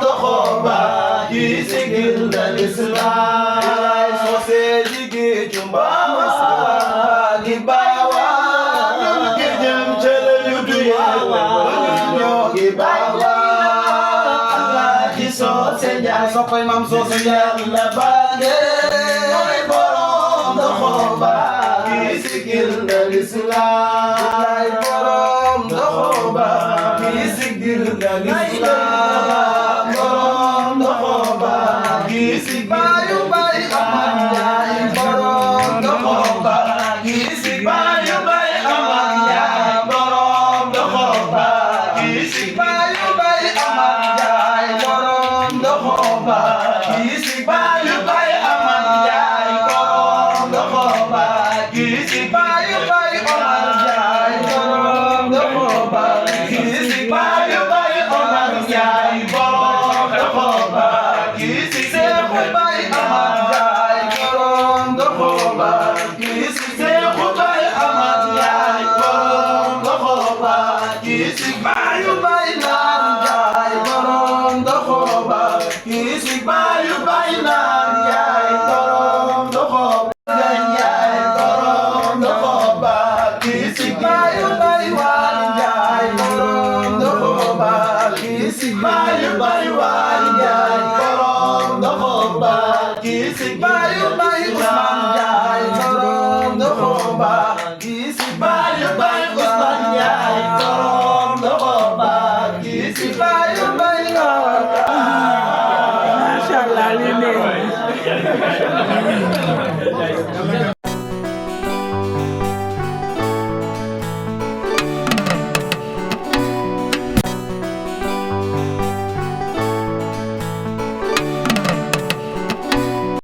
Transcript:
doxoba ji sigil na lislaam sose jigi jumba gi bawa gi jëm cële yu duyewa ñoo gi bawa Alaaji Socé Ndiaye soppay Maam Socé Ndiaye la baage mooy borom doxoba ji sigil na lislaam borom doxoba ji sigil na lislaam borom doxoba ji sigil bayu bay Amad Njaay borom doxoba ji sigil bayu bay Amad Njaay borom doxoba ji sigil bayu bay Amad Njaay borom doxoba ji sigil bayu bay Amad Njaay borom doxoba ji sigil bayu bay Amad Njaay borom doxoba ji sigil bayu bay Amad Njaay borom doxoba ji sigil Seexu bay Amad Njaay borom doxoba ji sigil Seexu bay Amad Njaay borom doxoba ji sigil bayu bay Naar Njaay borom doxoba ji sigil bayu bay Naar Njaay borom doxoba Njaay borom doxoba ji sigil bayu bay Waali Njaay borom doxoba ji sigil bayu bay Waali Njaay